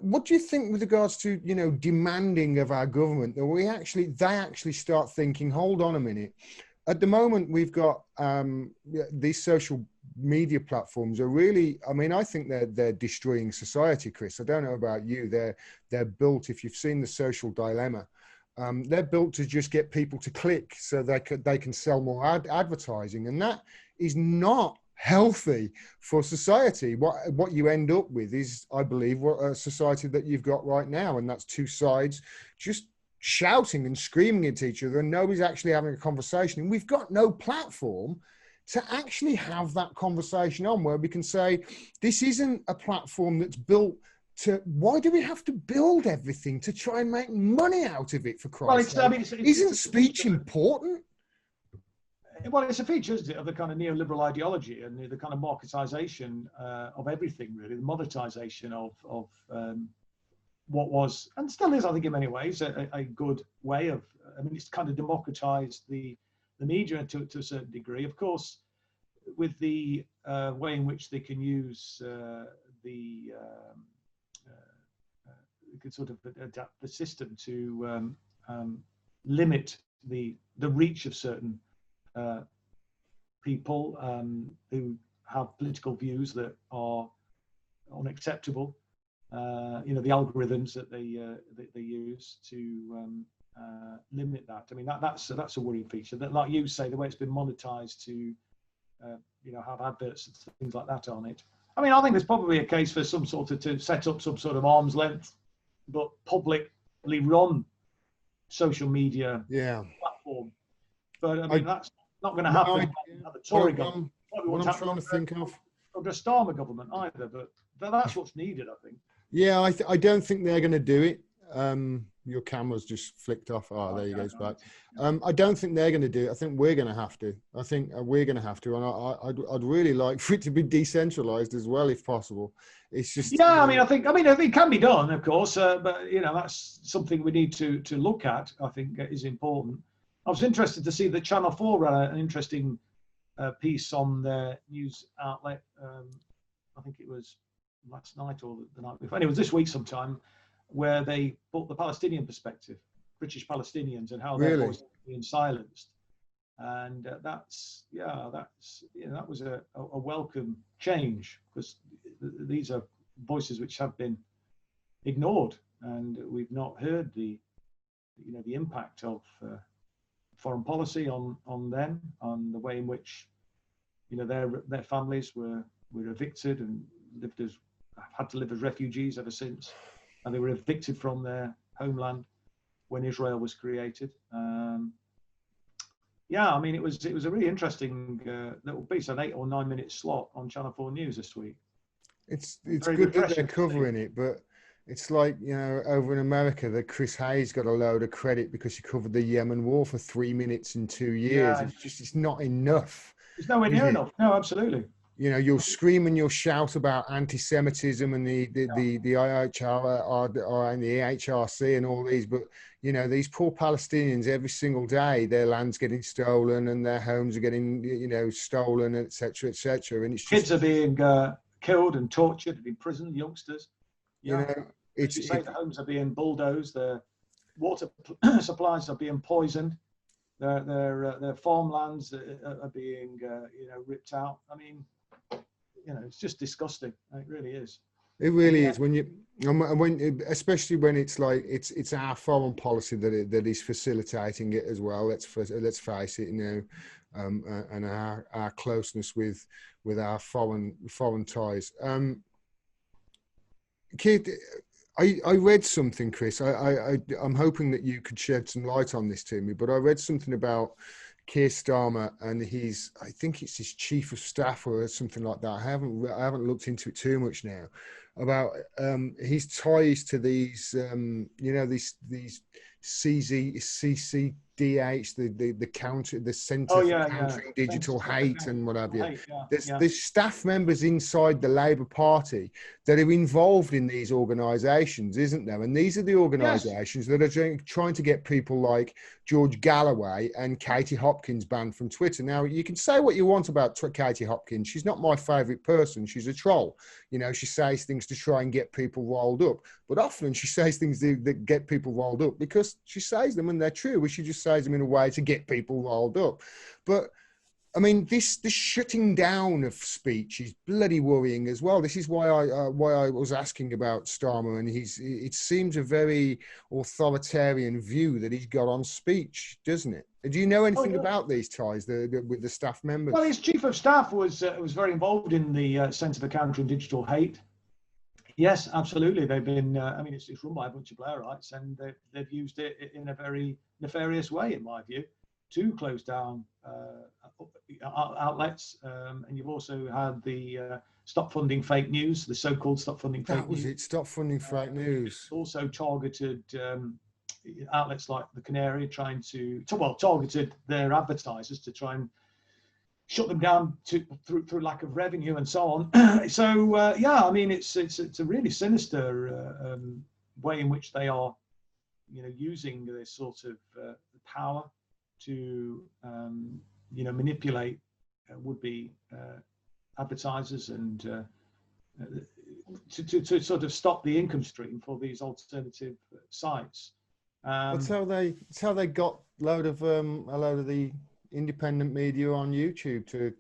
What do you think with regards to, demanding of our government that they actually start thinking, hold on a minute. At the moment, we've got these social media platforms are really, I mean, I think they're destroying society, Chris. I don't know about you. They're built, if you've seen The Social Dilemma, they're built to just get people to click so they can sell more advertising. And that is not healthy for society. What you end up with is, I believe, what a society that you've got right now, and that's two sides just shouting and screaming at each other, and nobody's actually having a conversation. And we've got no platform to actually have that conversation on, where we can say, this isn't a platform that's built to, why do we have to build everything to try and make money out of it, for Christ's sake? Isn't speech important? Well, it's a feature, isn't it, of the kind of neoliberal ideology and the kind of marketization of everything, really, the monetization of what was, and still is, I think, in many ways, a good way of, I mean, it's kind of democratized the media to a certain degree. Of course, with the way in which they can use they can sort of adapt the system to limit the reach of certain people who have political views that are unacceptable. The algorithms that they use to limit that. I mean, that's a worrying feature. That, like you say, the way it's been monetized to have adverts and things like that on it. I mean, I think there's probably a case for some sort of to set up some sort of arm's length, but publicly run social media platform. But I mean, that's not going to happen. The Tory government. What I'm trying to think of. Or the Starmer government either, but that's what's needed, I think. Yeah, I don't think they're going to do it. Your camera's just flicked off. Oh, there you go, it's back. I don't think they're going to do it. I think we're going to have to. I think we're going to have to, and I'd really like for it to be decentralized as well, if possible. It's just I mean, it can be done, of course, but that's something we need to look at. I think is important. I was interested to see that Channel 4 ran an interesting piece on their news outlet. I think it was last night or the night before. Anyway, it was this week sometime, where they put the Palestinian perspective, British Palestinians, and how they're being silenced. And that was a welcome change, because these are voices which have been ignored, and we've not heard the impact of foreign policy on them, on the way in which their families were evicted and had to live as refugees ever since, and they were evicted from their homeland when Israel was created. I mean, it was a really interesting little piece, an 8 or 9 minute slot on Channel 4 News this week. It's good that they're covering it, but it's like, over in America, that Chris Hayes got a load of credit because he covered the Yemen war for 3 minutes in 2 years. Yeah. It's not enough. It's nowhere near enough. No, absolutely. You'll scream and you'll shout about anti-Semitism and the IHRA and the EHRC and all these, but these poor Palestinians, every single day their land's getting stolen and their homes are getting stolen, etc., etc. And it's just, kids are being killed and tortured, imprisoned, youngsters. The homes are being bulldozed. Their water supplies are being poisoned. Their farmlands are being ripped out. I mean, it's just disgusting. It really is. It really is when you, and especially when it's like it's our foreign policy that is facilitating it as well. Let's face it, you know, and our closeness with our foreign ties. Kid, I read something, Chris. I'm hoping that you could shed some light on this to me. But I read something about Keir Starmer and I think it's his chief of staff or something like that. I haven't looked into it too much now, about his ties to these, you know, these CCDH, the Centre for Countering Digital Hate and what have you. There's staff members inside the Labour Party that are involved in these organisations, isn't there? And these are the organisations that are trying to get people like George Galloway and Katie Hopkins banned from Twitter. Now, you can say what you want about Katie Hopkins. She's not my favourite person. She's a troll. You know, she says things to try and get people riled up. But often she says things that get people riled up because she says them and they're true. She just says them in a way to get people riled up. But I mean, this shutting down of speech is bloody worrying as well. This is why I was asking about Starmer, and it seems a very authoritarian view that he's got on speech, doesn't it? Do you know anything about these ties with the staff members? Well, his chief of staff was very involved in the Centre for Countering Digital Hate. Yes, absolutely. They've been. I mean, it's run by a bunch of Blairites, and they've used it in a very nefarious way, in my view, to close down outlets. And you've also had the Stop Funding Fake News, the so-called Stop Funding Fake News. That was it. Stop Funding Fake News. Also targeted outlets like the Canary, targeted their advertisers to try and shut them down through lack of revenue and so on. So yeah, I mean, it's a really sinister way in which they are, you know, using this sort of power to you know, manipulate would-be advertisers and to sort of stop the income stream for these alternative sites. That's how they got a load of the independent media on YouTube.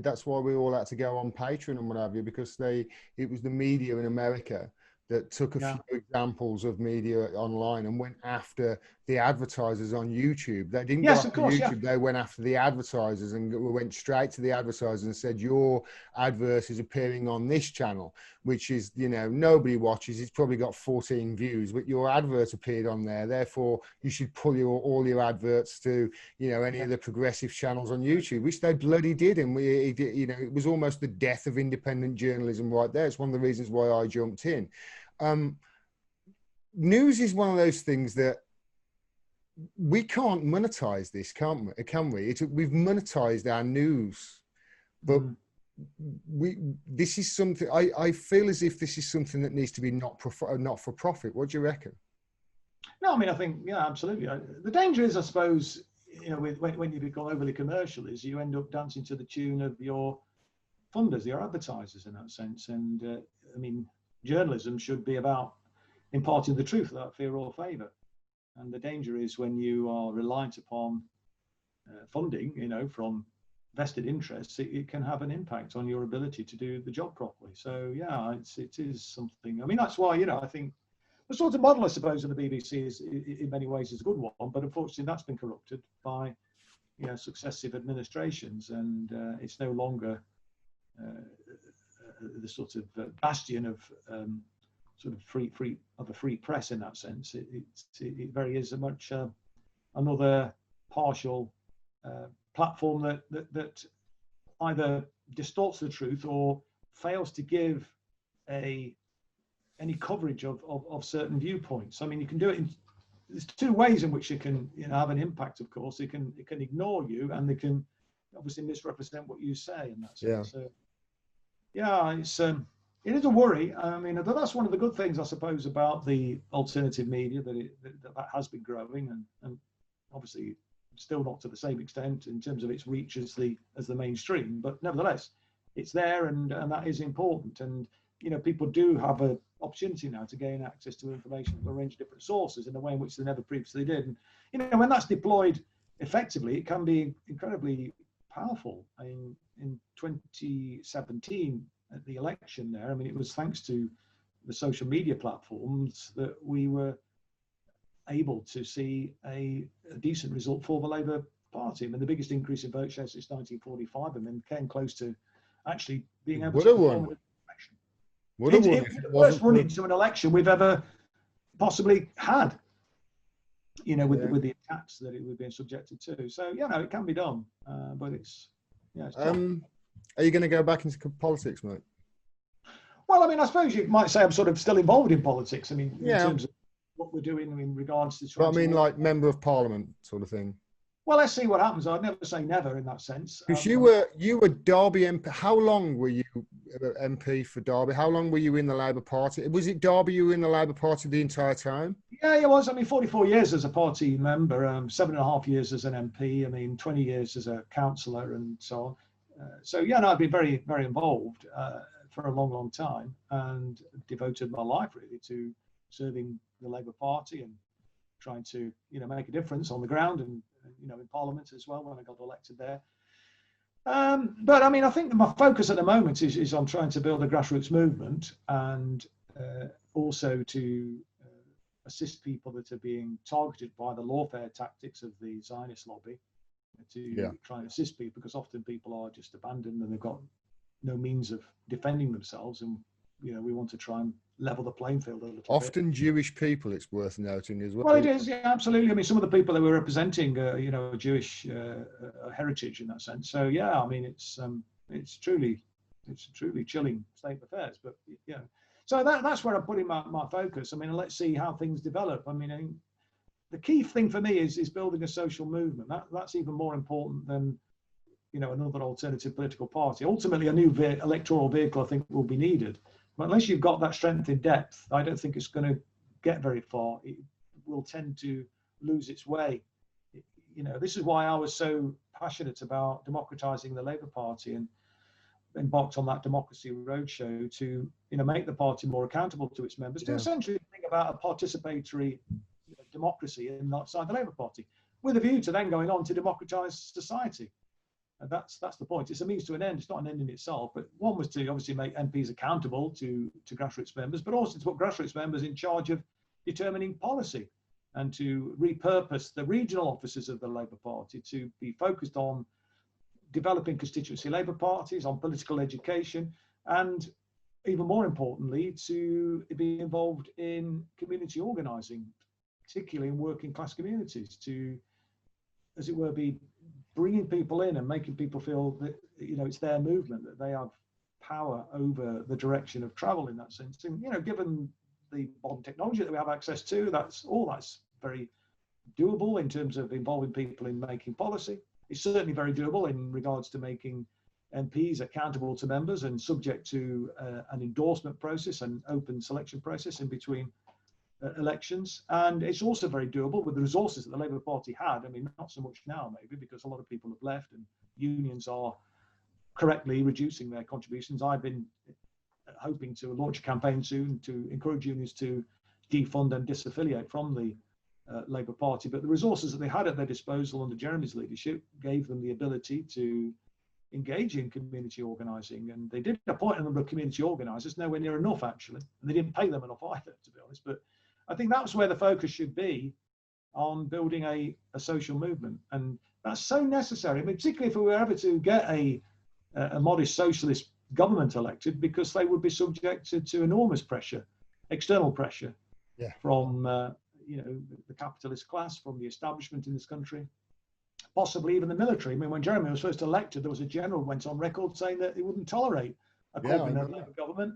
That's why we all had to go on Patreon and what have you, because it was the media in America that took a few examples of media online and went after the advertisers on YouTube. They didn't go after YouTube. They went after the advertisers and went straight to the advertisers and said, your advert is appearing on this channel, which is, you know, nobody watches. It's probably got 14 views, but your advert appeared on there. Therefore, you should pull all your adverts to, you know, any of the progressive channels on YouTube, which they bloody did. And you know, it was almost the death of independent journalism right there. It's one of the reasons why I jumped in. News is one of those things that we can't monetize this, can we? We've monetized our news, but this is something I feel as if this is something that needs to be not for profit. What do you reckon? No, I mean, I think, yeah, absolutely. The danger is, I suppose, you know, when you become overly commercial, is you end up dancing to the tune of your funders, your advertisers, in that sense. And I mean, journalism should be about imparting the truth without fear or favour. And the danger is when you are reliant upon funding, you know, from vested interests, it can have an impact on your ability to do the job properly. So yeah, it is something. I mean, that's why, you know, I think the sort of model, I suppose, of the BBC is in many ways is a good one, but unfortunately that's been corrupted by, you know, successive administrations, and it's no longer the sort of bastion of sort of free press in that sense. It very is a much another partial platform that either distorts the truth or fails to give any coverage of certain viewpoints. I mean, you can do it there's two ways in which it can, you know, have an impact. Of course, it can ignore you, and they can obviously misrepresent what you say in that sense. So, yeah, it is a worry. I mean, that's one of the good things, I suppose, about the alternative media, that has been growing, and obviously still not to the same extent in terms of its reach as the mainstream, but nevertheless, it's there, and that is important. And you know, people do have an opportunity now to gain access to information from a range of different sources in a way in which they never previously did. And you know, when that's deployed effectively, it can be incredibly powerful. I mean, in 2017, at the election there. I mean, it was thanks to the social media platforms that we were able to see a decent result for the Labour Party. I mean, the biggest increase in vote share since 1945, and then came close to actually being able to perform an election. It was the worst run into an election we've ever possibly had, you know, with the attacks that it was being subjected to. So, yeah, no, it can be done, but it's, yeah, it's tough. Are you going to go back into politics, mate? Well, I mean, I suppose you might say I'm sort of still involved in politics. I mean, in terms of what we're doing in regards to... But I mean, like Member of Parliament sort of thing. Well, let's see what happens. I'd never say never in that sense. Because you were Derby MP. How long were you MP for Derby? How long were you in the Labour Party? Was it Derby you were in the Labour Party the entire time? Yeah, it was. I mean, 44 years as a party member, 7.5 years as an MP. I mean, 20 years as a councillor and so on. So yeah, no, I've been very, very involved for a long, long time, and devoted my life really to serving the Labour Party and trying to, you know, make a difference on the ground and, you know, in Parliament as well when I got elected there. But I mean, I think that my focus at the moment is on trying to build a grassroots movement, and also to assist people that are being targeted by the lawfare tactics of the Zionist lobby, to try and assist people, because often people are just abandoned and they've got no means of defending themselves, and you know, we want to try and level the playing field a little bit. Often Jewish people, it's worth noting as well. Well, it is, yeah, absolutely. I mean, some of the people that were representing, you know, Jewish heritage in that sense. So yeah, I mean, it's a truly chilling state of affairs. But yeah, so that's where I'm putting my focus. I mean, let's see how things develop. I mean, the key thing for me is building a social movement. That's even more important than, you know, another alternative political party. Ultimately, a new electoral vehicle, I think, will be needed. But unless you've got that strength in depth, I don't think it's going to get very far. It will tend to lose its way. You know, this is why I was so passionate about democratizing the Labour Party and embarked on that democracy roadshow to, you know, make the party more accountable to its members, to essentially think about a participatory democracy inside the Labour Party, with a view to then going on to democratize society. And that's the point. It's a means to an end. It's not an end in itself. But one was to obviously make MPs accountable to grassroots members, but also to put grassroots members in charge of determining policy, and to repurpose the regional offices of the Labour Party to be focused on developing constituency Labour parties, on political education, and even more importantly, to be involved in community organising, particularly in working class communities, to, as it were, be bringing people in and making people feel that, you know, it's their movement, that they have power over the direction of travel in that sense. And, you know, given the modern technology that we have access to, that's very doable in terms of involving people in making policy. It's certainly very doable in regards to making MPs accountable to members and subject to an endorsement process and open selection process in between elections. And it's also very doable with the resources that the Labour Party had. I mean, not so much now maybe, because a lot of people have left and unions are correctly reducing their contributions. I've been hoping to launch a campaign soon to encourage unions to defund and disaffiliate from the Labour Party, but the resources that they had at their disposal under Jeremy's leadership gave them the ability to engage in community organising, and they did appoint a number of community organisers, nowhere near enough actually, and they didn't pay them enough either, to be honest. But I think that's where the focus should be, on building a social movement, and that's so necessary. I mean, particularly if we were ever to get a modest socialist government elected, because they would be subjected to enormous pressure, external pressure, from you know, the capitalist class, from the establishment in this country, possibly even the military. I mean, when Jeremy was first elected, there was a general who went on record saying that he wouldn't tolerate a Corbyn government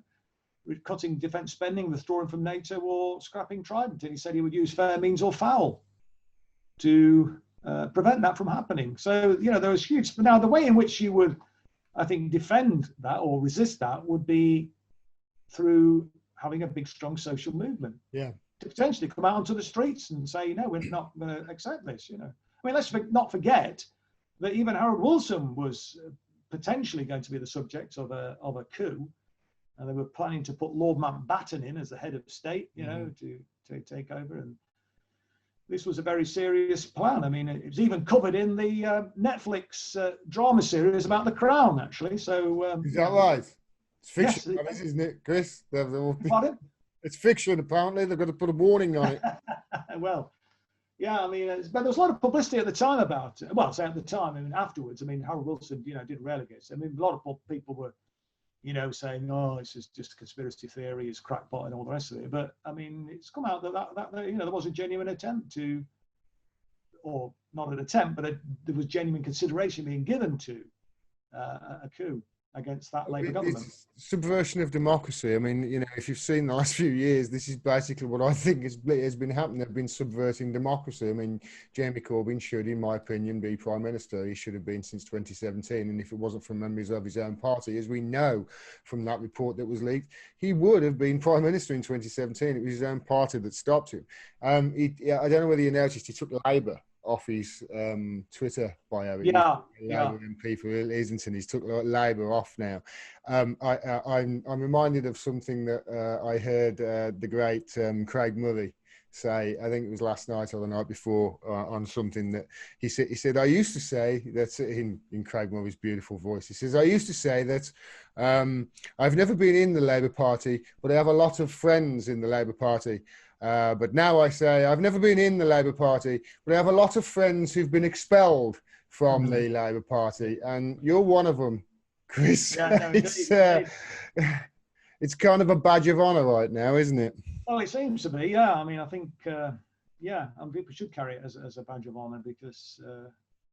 cutting defence spending, withdrawing from NATO, or scrapping Trident. And he said he would use fair means or foul to prevent that from happening. So, you know, there was huge. Now, the way in which you would, I think, defend that or resist that would be through having a big, strong social movement. Yeah. To potentially come out onto the streets and say, no, we're not going to accept this, you know. I mean, let's not forget that even Harold Wilson was potentially going to be the subject of a coup, and they were planning to put Lord Mountbatten in as the head of state, you know, to take over. And this was a very serious plan. I mean, it was even covered in the Netflix drama series about the Crown, actually. So is that right? It's fiction, Yes. isn't it, Chris? Pardon? It's fiction, apparently. They've got to put a warning on it. Well, yeah, I mean, but there was a lot of publicity at the time about it. Well, say at the time, I mean, afterwards, I mean, Harold Wilson, did relegate. I mean, a lot of people were, saying, oh, it's just conspiracy theory, it's crackpot and all the rest of it. But I mean, it's come out that there was a genuine attempt to, or not an attempt, but there was genuine consideration being given to a coup against that Labour government. It's subversion of democracy. I mean, if you've seen the last few years, this is basically what I think has been happening. They've been subverting democracy. I mean, Jeremy Corbyn should, in my opinion, be Prime Minister. He should have been since 2017. And if it wasn't for members of his own party, as we know from that report that was leaked, he would have been Prime Minister in 2017. It was his own party that stopped him. I don't know whether you noticed, he took Labour off his Twitter bio. Yeah. MP for Islington. He's took Labour off now. I'm reminded of something that I heard the great Craig Murray say. I think it was last night or the night before on something that he said. I used to say that in Craig Murray's beautiful voice. He says, I used to say that I've never been in the Labour Party, but I have a lot of friends in the Labour Party. But now I say I've never been in the Labour Party, but I have a lot of friends who've been expelled from the Labour Party, and you're one of them, Chris. Yeah, no, it's kind of a badge of honour right now, isn't it? Well, it seems to be. Yeah, I mean, I think people should carry it as a badge of honour because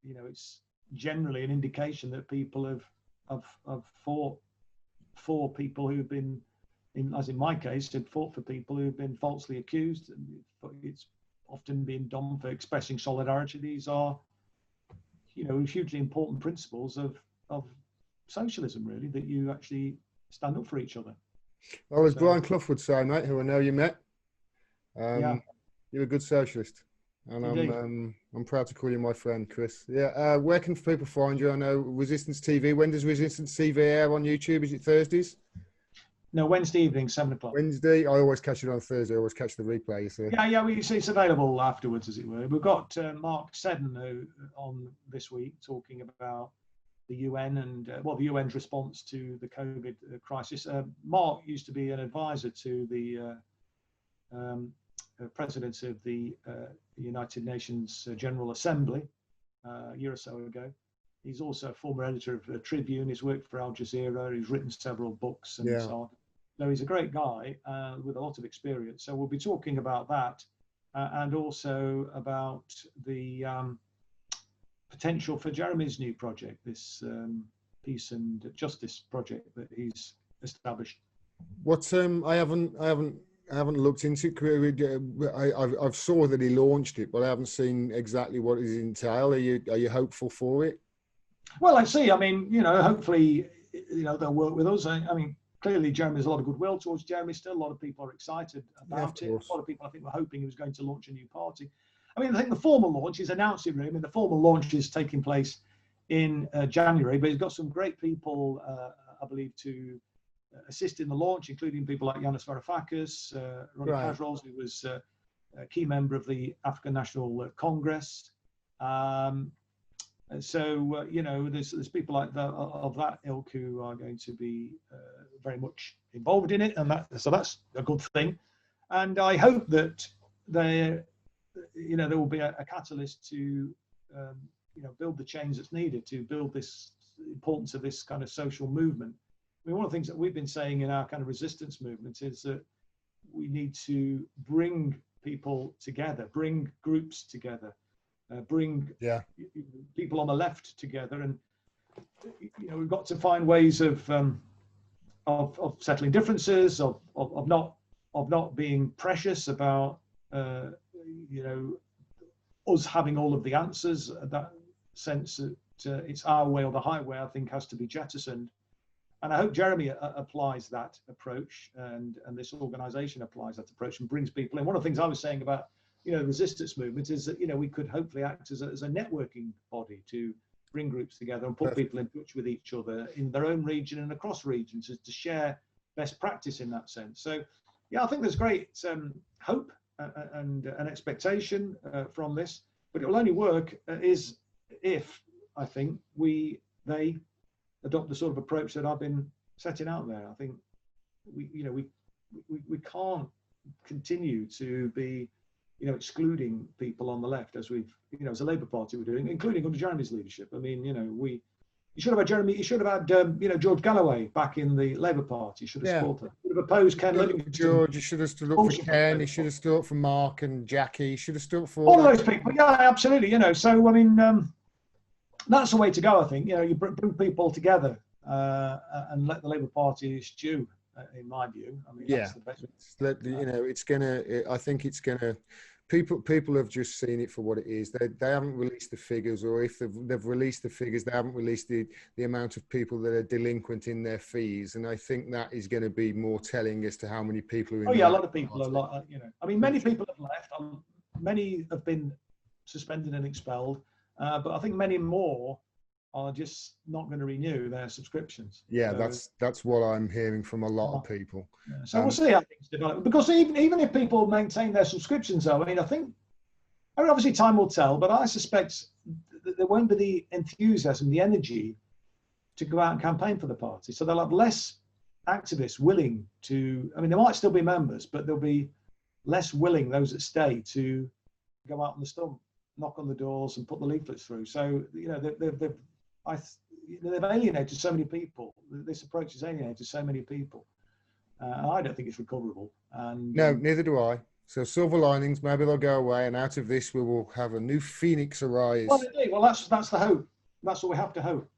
it's generally an indication that people have fought for people who've been, as in my case, had fought for people who've been falsely accused. And it's often been done for expressing solidarity. These are, hugely important principles of socialism, really, that you actually stand up for each other. Well, as Brian Clough would say, mate, who I know you met, you're a good socialist. And I'm proud to call you my friend, Chris. Yeah, where can people find you? I know Resistance TV. When does Resistance TV air on YouTube? Is it Thursdays? No, Wednesday evening, 7 o'clock. Wednesday. I always catch it on Thursday. I always catch the replay. You see. Yeah. It's available afterwards, as it were. We've got Mark Seddon on this week talking about the UN and the UN's response to the COVID crisis. Mark used to be an advisor to the president of the United Nations General Assembly a year or so ago. He's also a former editor of Tribune. He's worked for Al Jazeera. He's written several books and so on. No, he's a great guy with a lot of experience. So we'll be talking about that and also about the potential for Jeremy's new project, this peace and justice project that he's established. What I haven't looked into it. I've saw that he launched it, but I haven't seen exactly what it entails. Are you hopeful for it? Well, I see. I mean, hopefully, they'll work with us. I mean, clearly, Jeremy has a lot of goodwill towards Jeremy still. A lot of people are excited about it. A lot of people, I think, were hoping he was going to launch a new party. I mean, I think the formal launch is announced in Rome, and the formal launch is taking place in January. But he's got some great people, I believe, to assist in the launch, including people like Yanis Varoufakis, Ronnie Kajrols, who was a key member of the African National Congress. So there's people like that of that ilk who are going to be very much involved in it, and so that's a good thing. And I hope that there will be a catalyst to build the change that's needed to build this importance of this kind of social movement. I mean, one of the things that we've been saying in our kind of resistance movement is that we need to bring people together, bring groups together. Bring people on the left together, and we've got to find ways of settling differences, of not being precious about us having all of the answers. That sense that it's our way or the highway, I think, has to be jettisoned. And I hope Jeremy applies that approach, and this organisation applies that approach and brings people in. One of the things I was saying about the resistance movement is that we could hopefully act as a networking body to bring groups together and put people in touch with each other in their own region and across regions to share best practice in that sense. So I think there's great hope and an expectation from this, but it will only work if I think they adopt the sort of approach that I've been set it out there. I think we can't continue to be, excluding people on the left as we've, as a Labour Party we're doing, including under Jeremy's leadership. I mean, you should have had Jeremy, you should have had, George Galloway back in the Labour Party. You should have supported. You should have opposed Ken Livingston. George, you should have stood up for Ken. You should have stood up for Mark and Jackie. You should have stood up for all those people. Yeah, absolutely. So I mean, that's the way to go. I think. You bring people together and let the Labour Party stew. In my view, I mean, that's the best. It's gonna. I think it's gonna. People have just seen it for what it is. They haven't released the figures, or if they've released the figures, they haven't released the amount of people that are delinquent in their fees. And I think that is going to be more telling as to how many people are in. Oh yeah, a lot of people are. I mean, many people have left. Many have been suspended and expelled, but I think many more are just not going to renew their subscriptions. Yeah, so, that's what I'm hearing from a lot of people. Yeah. So we'll see how things develop. Because even if people maintain their subscriptions, though, I mean, obviously time will tell, but I suspect that there won't be the enthusiasm, the energy to go out and campaign for the party. So they'll have less activists willing to, I mean, there might still be members, but there'll be less willing, those that stay, to go out on the stump, knock on the doors and put the leaflets through. So, they've alienated so many people. This approach has alienated so many people. I don't think it's recoverable. And no, neither do I. So silver linings, maybe they'll go away, and out of this we will have a new phoenix arise. Well, indeed. Well, that's the hope. That's what we have to hope.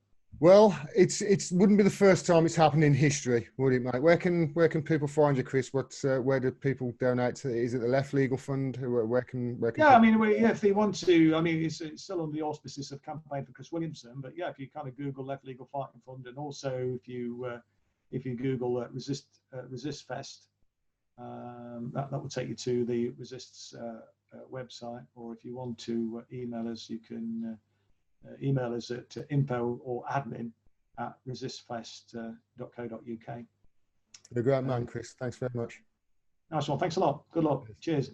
Well, it wouldn't be the first time it's happened in history, would it, mate? Where can people find you, Chris? Where do people donate to? Is it the Left Legal Fund? Where can yeah, I mean, if they want to, I mean, it's still under the auspices of Campaign for Chris Williamson, but yeah, if you kind of Google Left Legal Fighting Fund, and also if you Google Resist Fest, that will take you to the Resist's website. Or if you want to email us, you can. Email us at info or admin at resistfest.co.uk. You're a great man, Chris. Thanks very much. Nice one. Thanks a lot. Good luck. Cheers.